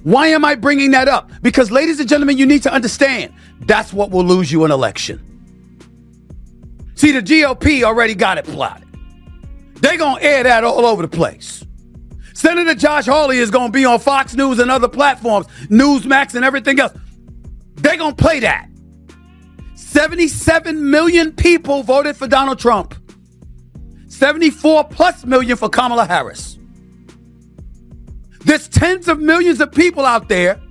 Why am I bringing that up? Because, ladies and gentlemen, you need to understand that's what will lose you an election. See, the GOP already got it plotted. They're going to air that all over the place. Senator Josh Hawley is going to be on Fox News and other platforms, Newsmax and everything else. They're going to play that. 77 million people voted for Donald Trump. 74 plus million for Kamala Harris. There's tens of millions of people out there.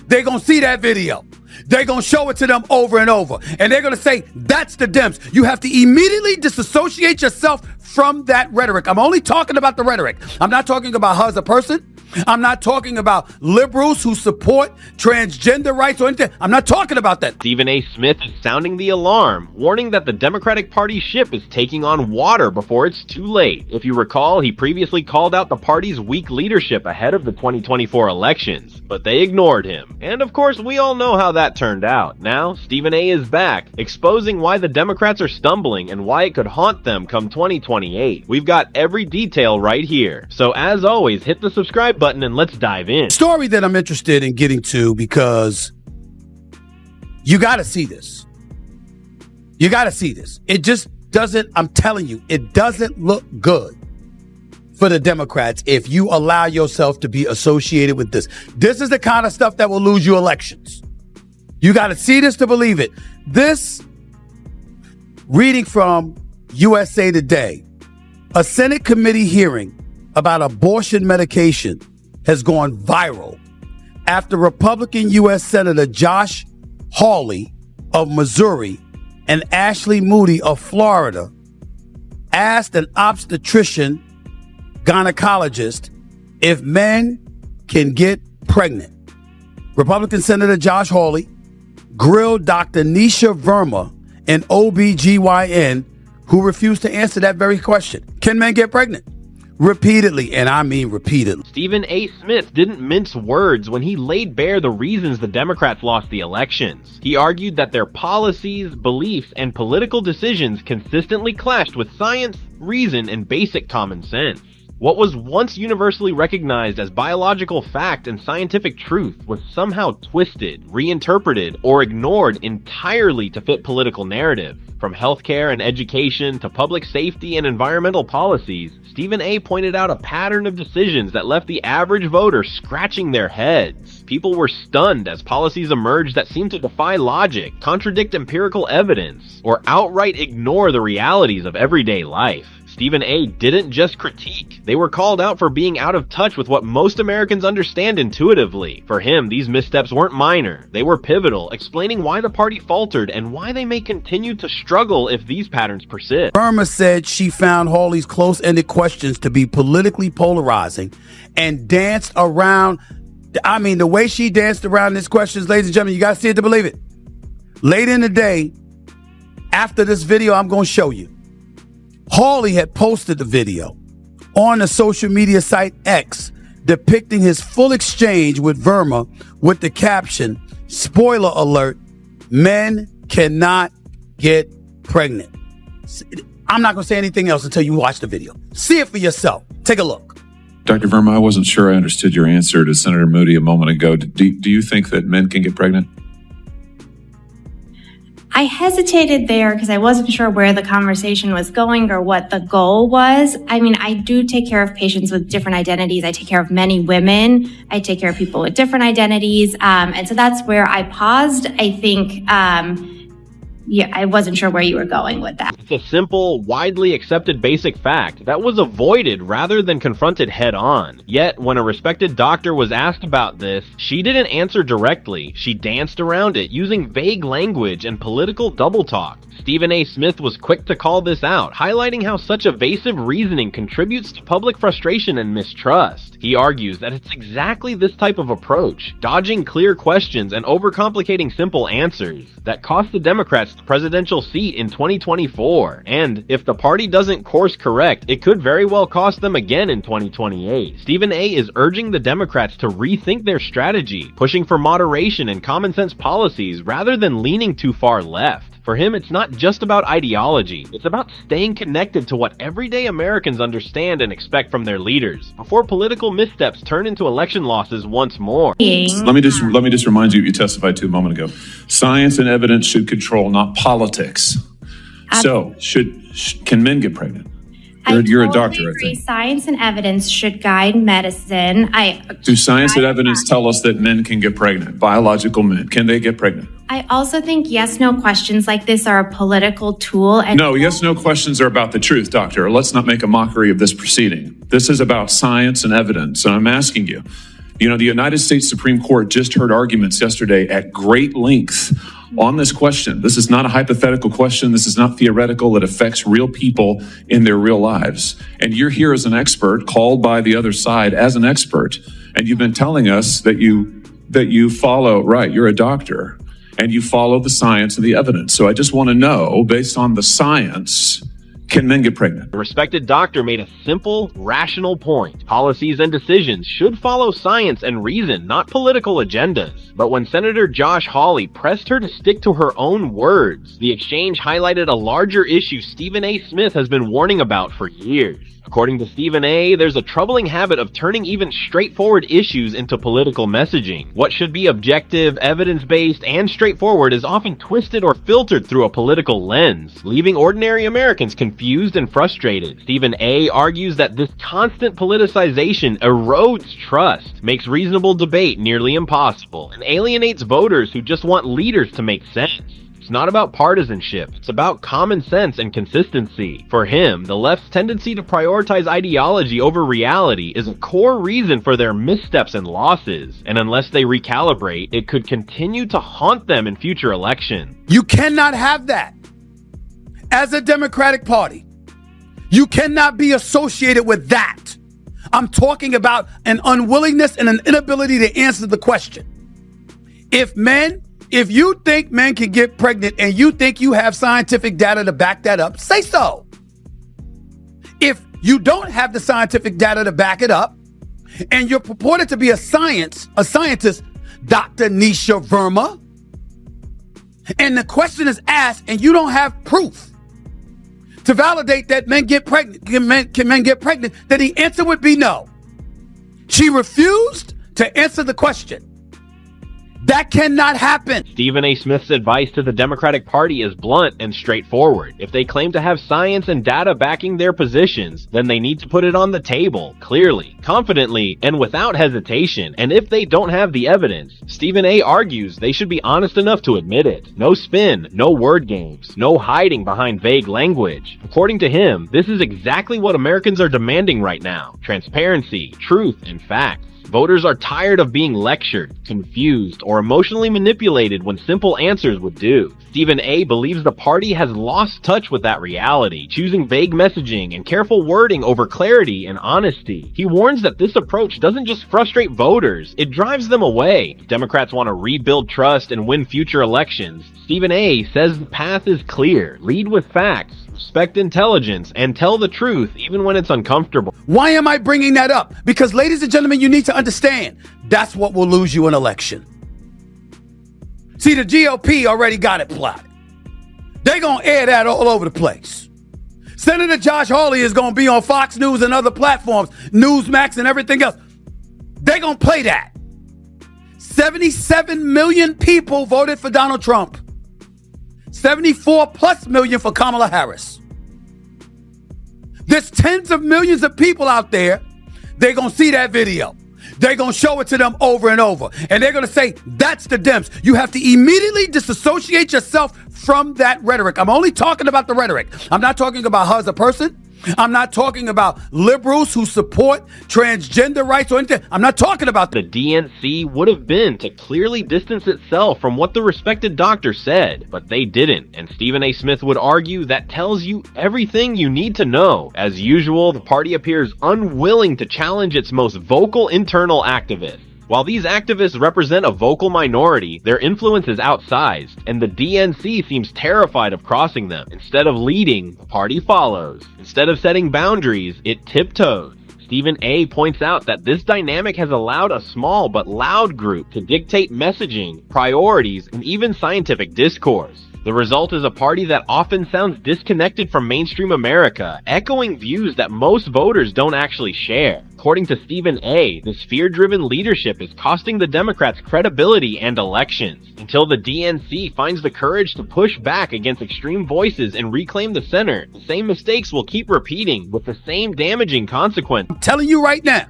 They're going to see that video. They're going to show it to them over and over. And they're going to say, that's the Dems. You have to immediately disassociate yourself from that rhetoric. I'm only talking about the rhetoric. I'm not talking about her as a person. I'm not talking about liberals who support transgender rights or anything. I'm not talking about that. Stephen A. Smith is sounding the alarm, warning that the Democratic Party ship is taking on water before it's too late. If you recall, he previously called out the party's weak leadership ahead of the 2024 elections, but they ignored him. And of course, we all know how that turned out. Now, Stephen A. is back, exposing why the Democrats are stumbling and why it could haunt them come 2028. We've got every detail right here. So as always, hit the subscribe button and let's dive in. Story that I'm interested in getting to because you got to see this. You got to see this. It just doesn't, I'm telling you, it doesn't look good for the Democrats if you allow yourself to be associated with this. This is the kind of stuff that will lose you elections. You got to see this to believe it. This, reading from USA Today, a Senate committee hearing about abortion medication has gone viral after Republican U.S. Senator Josh Hawley of Missouri and Ashley Moody of Florida asked an obstetrician gynecologist if men can get pregnant. Republican Senator Josh Hawley grilled Dr. Nisha Verma, an OBGYN, who refused to answer that very question. Can men get pregnant? Repeatedly, and I mean repeatedly. Stephen A. Smith didn't mince words when he laid bare the reasons the Democrats lost the elections. He argued that their policies, beliefs, and political decisions consistently clashed with science, reason, and basic common sense. What was once universally recognized as biological fact and scientific truth was somehow twisted, reinterpreted, or ignored entirely to fit political narrative. From healthcare and education to public safety and environmental policies, Stephen A. pointed out a pattern of decisions that left the average voter scratching their heads. People were stunned as policies emerged that seemed to defy logic, contradict empirical evidence, or outright ignore the realities of everyday life. Stephen A. didn't just critique. They were called out for being out of touch with what most Americans understand intuitively. For him, these missteps weren't minor. They were pivotal, explaining why the party faltered and why they may continue to struggle if these patterns persist. Verma said she found Hawley's close-ended questions to be politically polarizing and danced around. I mean, the way she danced around these questions, ladies and gentlemen, you got to see it to believe it. Later in the day, after this video I'm going to show you, Hawley had posted the video on the social media site X depicting his full exchange with Verma with the caption, spoiler alert, men cannot get pregnant. I'm not going to say anything else until you watch the video. See it for yourself. Take a look. Dr. Verma, I wasn't sure I understood your answer to Senator Moody a moment ago. Do you think that men can get pregnant? I hesitated there because I wasn't sure where the conversation was going or what the goal was. I mean, I do take care of patients with different identities. I take care of many women. I take care of people with different identities. And so that's where I paused. I think, I wasn't sure where you were going with that. It's a simple, widely accepted basic fact that was avoided rather than confronted head on. Yet, when a respected doctor was asked about this, she didn't answer directly. She danced around it using vague language and political double talk. Stephen A. Smith was quick to call this out, highlighting how such evasive reasoning contributes to public frustration and mistrust. He argues that it's exactly this type of approach, dodging clear questions and overcomplicating simple answers, that cost the Democrats the presidential seat in 2024. And if the party doesn't course correct, it could very well cost them again in 2028. Stephen A. is urging the Democrats to rethink their strategy, pushing for moderation and common sense policies rather than leaning too far left. For him, it's not just about ideology. It's about staying connected to what everyday Americans understand and expect from their leaders, before political missteps turn into election losses once more. Let me just remind you, you testified to a moment ago. Science and evidence should control, not politics. So, can men get pregnant? You're a doctor, I think. Science and evidence should guide medicine. Do science and evidence tell us that men can get pregnant? Biological men, can they get pregnant? I also think yes/no questions like this are a political tool. No, yes/no questions are about the truth, doctor. Let's not make a mockery of this proceeding. This is about science and evidence, and I'm asking you. The United States Supreme Court just heard arguments yesterday at great length on this question. This is not a hypothetical question. This is not theoretical. It affects real people in their real lives. And you're here as an expert, called by the other side as an expert. And you've been telling us that you follow, right, you're a doctor, and you follow the science and the evidence. So I just want to know, based on the science, can men get pregnant? The respected doctor made a simple, rational point. Policies and decisions should follow science and reason, not political agendas. But when Senator Josh Hawley pressed her to stick to her own words, the exchange highlighted a larger issue Stephen A. Smith has been warning about for years. According to Stephen A., there's a troubling habit of turning even straightforward issues into political messaging. What should be objective, evidence-based, and straightforward is often twisted or filtered through a political lens, leaving ordinary Americans confused and frustrated. Stephen A. argues that this constant politicization erodes trust, makes reasonable debate nearly impossible, and alienates voters who just want leaders to make sense. It's not about partisanship, it's about common sense and consistency. For him, the left's tendency to prioritize ideology over reality is a core reason for their missteps and losses, and unless they recalibrate, it could continue to haunt them in future elections. You cannot have that. As a Democratic Party, you cannot be associated with that. I'm talking about an unwillingness and an inability to answer the question. If you think men can get pregnant and you think you have scientific data to back that up, say so. If you don't have the scientific data to back it up, and you're purported to be a scientist, Dr. Nisha Verma, and the question is asked and you don't have proof to validate that men get pregnant, can men get pregnant, then the answer would be no. She refused to answer the question. That cannot happen. Stephen A. Smith's advice to the Democratic Party is blunt and straightforward. If they claim to have science and data backing their positions, then they need to put it on the table, clearly, confidently, and without hesitation. And if they don't have the evidence, Stephen A. argues they should be honest enough to admit it. No spin, no word games, no hiding behind vague language. According to him, this is exactly what Americans are demanding right now: transparency, truth, and facts. Voters are tired of being lectured, confused, or emotionally manipulated when simple answers would do. Stephen A. believes the party has lost touch with that reality, choosing vague messaging and careful wording over clarity and honesty. He warns that this approach doesn't just frustrate voters, it drives them away. If Democrats want to rebuild trust and win future elections, Stephen A. says the path is clear. Lead with facts, respect intelligence, and tell the truth even when it's uncomfortable. Why am I bringing that up? Because, ladies and gentlemen, you need to understand that's what will lose you an election. See, the GOP already got it plotted. They're going to air that all over the place. Senator Josh Hawley is going to be on Fox News and other platforms, Newsmax and everything else. They're going to play that. 77 million people voted for Donald Trump. 74 plus million for Kamala Harris. There's tens of millions of people out there. They're going to see that video. They're going to show it to them over and over. And they're going to say, that's the Dems. You have to immediately disassociate yourself from that rhetoric. I'm only talking about the rhetoric. I'm not talking about her as a person. I'm not talking about liberals who support transgender rights or anything. I'm not talking about that. The DNC would have been to clearly distance itself from what the respected doctor said, but they didn't. And Stephen A. Smith would argue that tells you everything you need to know. As usual, the party appears unwilling to challenge its most vocal internal activists. While these activists represent a vocal minority, their influence is outsized, and the DNC seems terrified of crossing them. Instead of leading, the party follows. Instead of setting boundaries, it tiptoes. Stephen A. points out that this dynamic has allowed a small but loud group to dictate messaging, priorities, and even scientific discourse. The result is a party that often sounds disconnected from mainstream America, echoing views that most voters don't actually share. According to Stephen A., this fear-driven leadership is costing the Democrats credibility and elections. Until the DNC finds the courage to push back against extreme voices and reclaim the center, the same mistakes will keep repeating with the same damaging consequence. I'm telling you right now,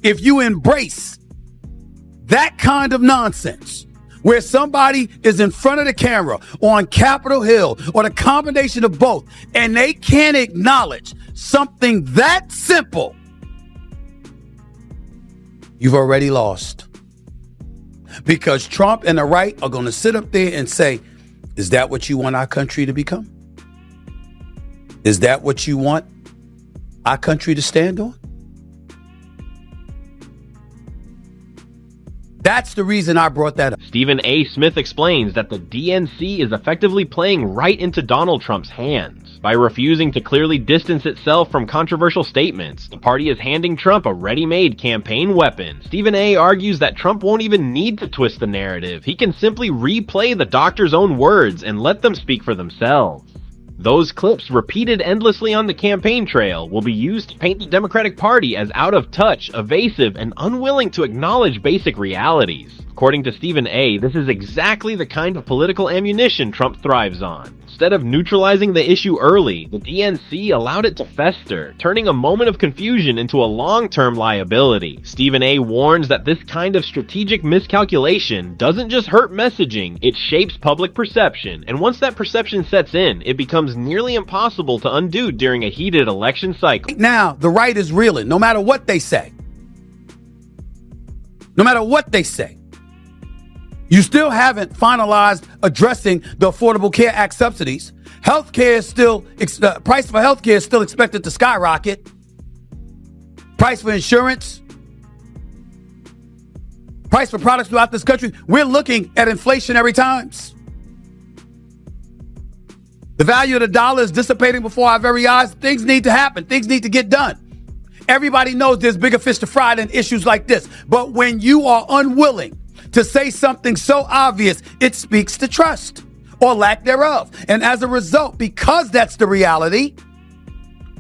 if you embrace that kind of nonsense, where somebody is in front of the camera or on Capitol Hill or the combination of both, and they can't acknowledge something that simple, you've already lost. Because Trump and the right are going to sit up there and say, is that what you want our country to become? Is that what you want our country to stand on? That's the reason I brought that up. Stephen A. Smith explains that the DNC is effectively playing right into Donald Trump's hands. By refusing to clearly distance itself from controversial statements, the party is handing Trump a ready-made campaign weapon. Stephen A. argues that Trump won't even need to twist the narrative. He can simply replay the doctor's own words and let them speak for themselves. Those clips, repeated endlessly on the campaign trail, will be used to paint the Democratic Party as out of touch, evasive, and unwilling to acknowledge basic realities. According to Stephen A., this is exactly the kind of political ammunition Trump thrives on. Instead of neutralizing the issue early, the DNC allowed it to fester, turning a moment of confusion into a long-term liability. Stephen A. warns that this kind of strategic miscalculation doesn't just hurt messaging, it shapes public perception, and once that perception sets in, it becomes nearly impossible to undo during a heated election cycle. Now, the right is reeling, no matter what they say. No matter what they say. You still haven't finalized addressing the Affordable Care Act subsidies. Healthcare is still, price for healthcare is still expected to skyrocket. Price for insurance, price for products throughout this country. We're looking at inflationary times. The value of the dollar is dissipating before our very eyes. Things need to happen. Things need to get done. Everybody knows there's bigger fish to fry than issues like this. But when you are unwilling to say something so obvious, it speaks to trust or lack thereof. And as a result, because that's the reality,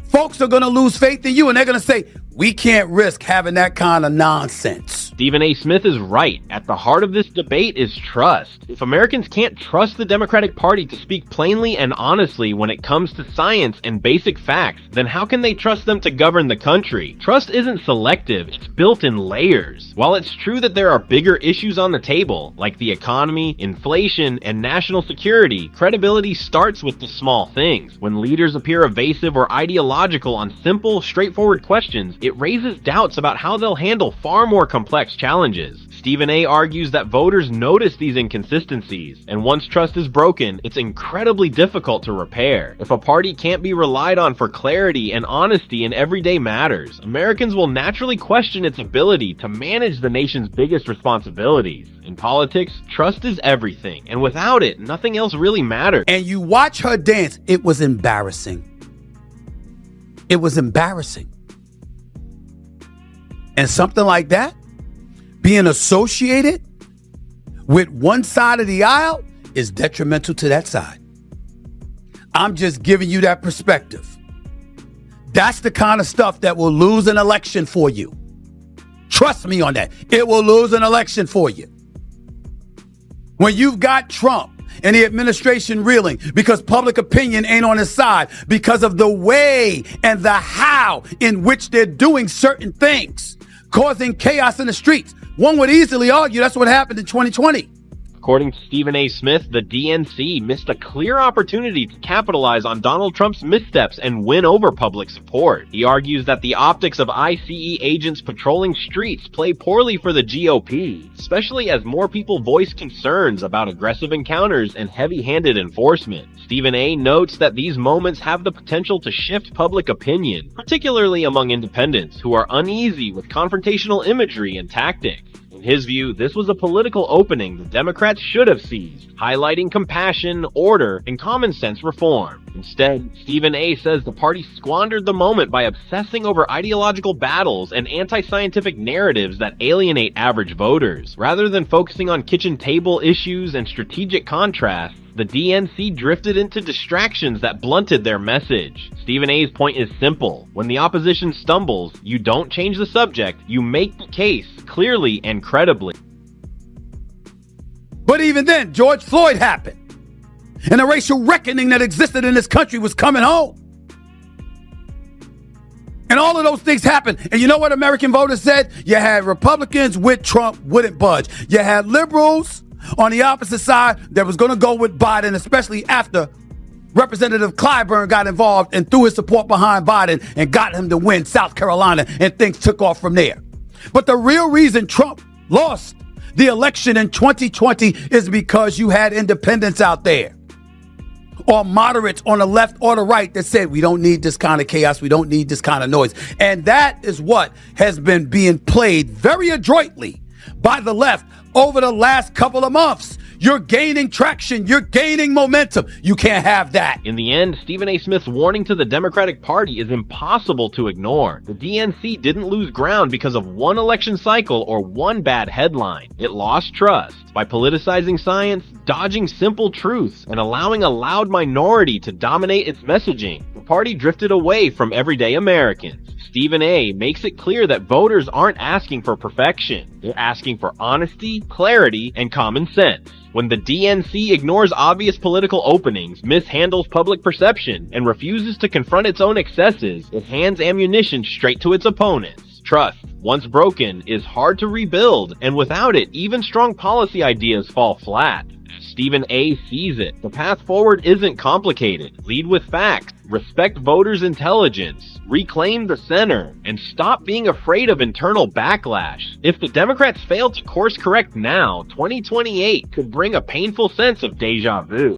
folks are going to lose faith in you and they're going to say, we can't risk having that kind of nonsense. Stephen A. Smith is right. At the heart of this debate is trust. If Americans can't trust the Democratic Party to speak plainly and honestly when it comes to science and basic facts, then how can they trust them to govern the country? Trust isn't selective, it's built in layers. While it's true that there are bigger issues on the table, like the economy, inflation, and national security, credibility starts with the small things. When leaders appear evasive or ideological on simple, straightforward questions, it raises doubts about how they'll handle far more complex challenges. Stephen A. argues that voters notice these inconsistencies, and once trust is broken, it's incredibly difficult to repair. If a party can't be relied on for clarity and honesty in everyday matters, Americans will naturally question its ability to manage the nation's biggest responsibilities. In politics, trust is everything, and without it, nothing else really matters. And you watch her dance, it was embarrassing. It was embarrassing. And something like that, being associated with one side of the aisle, is detrimental to that side. I'm just giving you that perspective. That's the kind of stuff that will lose an election for you. Trust me on that. It will lose an election for you. When you've got Trump and the administration reeling because public opinion ain't on his side because of the way and the how in which they're doing certain things, causing chaos in the streets. One would easily argue that's what happened in 2020. According to Stephen A. Smith, the DNC missed a clear opportunity to capitalize on Donald Trump's missteps and win over public support. He argues that the optics of ICE agents patrolling streets play poorly for the GOP, especially as more people voice concerns about aggressive encounters and heavy-handed enforcement. Stephen A. notes that these moments have the potential to shift public opinion, particularly among independents who are uneasy with confrontational imagery and tactics. In his view, this was a political opening the Democrats should have seized, highlighting compassion, order, and common sense reform. Instead, Stephen A. says the party squandered the moment by obsessing over ideological battles and anti-scientific narratives that alienate average voters. Rather than focusing on kitchen table issues and strategic contrasts, the DNC drifted into distractions that blunted their message. Stephen A's point is simple. When the opposition stumbles, you don't change the subject, you make the case clearly and credibly. But even then, George Floyd happened. And the racial reckoning that existed in this country was coming home. And all of those things happened. And you know what American voters said? You had Republicans with Trump, wouldn't budge. You had liberals on the opposite side that was going to go with Biden, especially after Representative Clyburn got involved and threw his support behind Biden and got him to win South Carolina, and things took off from there. But the real reason Trump lost the election in 2020 is because you had independents out there, or moderates on the left or the right, that said, we don't need this kind of chaos. We don't need this kind of noise. And that is what has been being played very adroitly by the left over the last couple of months. You're gaining traction. You're gaining momentum. You can't have that. In the end, Stephen A. Smith's warning to the Democratic Party is impossible to ignore. The DNC didn't lose ground because of one election cycle or one bad headline. It lost trust by politicizing science, dodging simple truths, and allowing a loud minority to dominate its messaging. The party drifted away from everyday Americans. Stephen A. makes it clear that voters aren't asking for perfection. They're asking for honesty, clarity, and common sense. When the DNC ignores obvious political openings, mishandles public perception, and refuses to confront its own excesses, it hands ammunition straight to its opponents. Trust, once broken, is hard to rebuild, and without it, even strong policy ideas fall flat. As Stephen A. sees it, the path forward isn't complicated. Lead with facts, respect voters' intelligence, reclaim the center, and stop being afraid of internal backlash. If the Democrats fail to course correct now, 2028 could bring a painful sense of deja vu.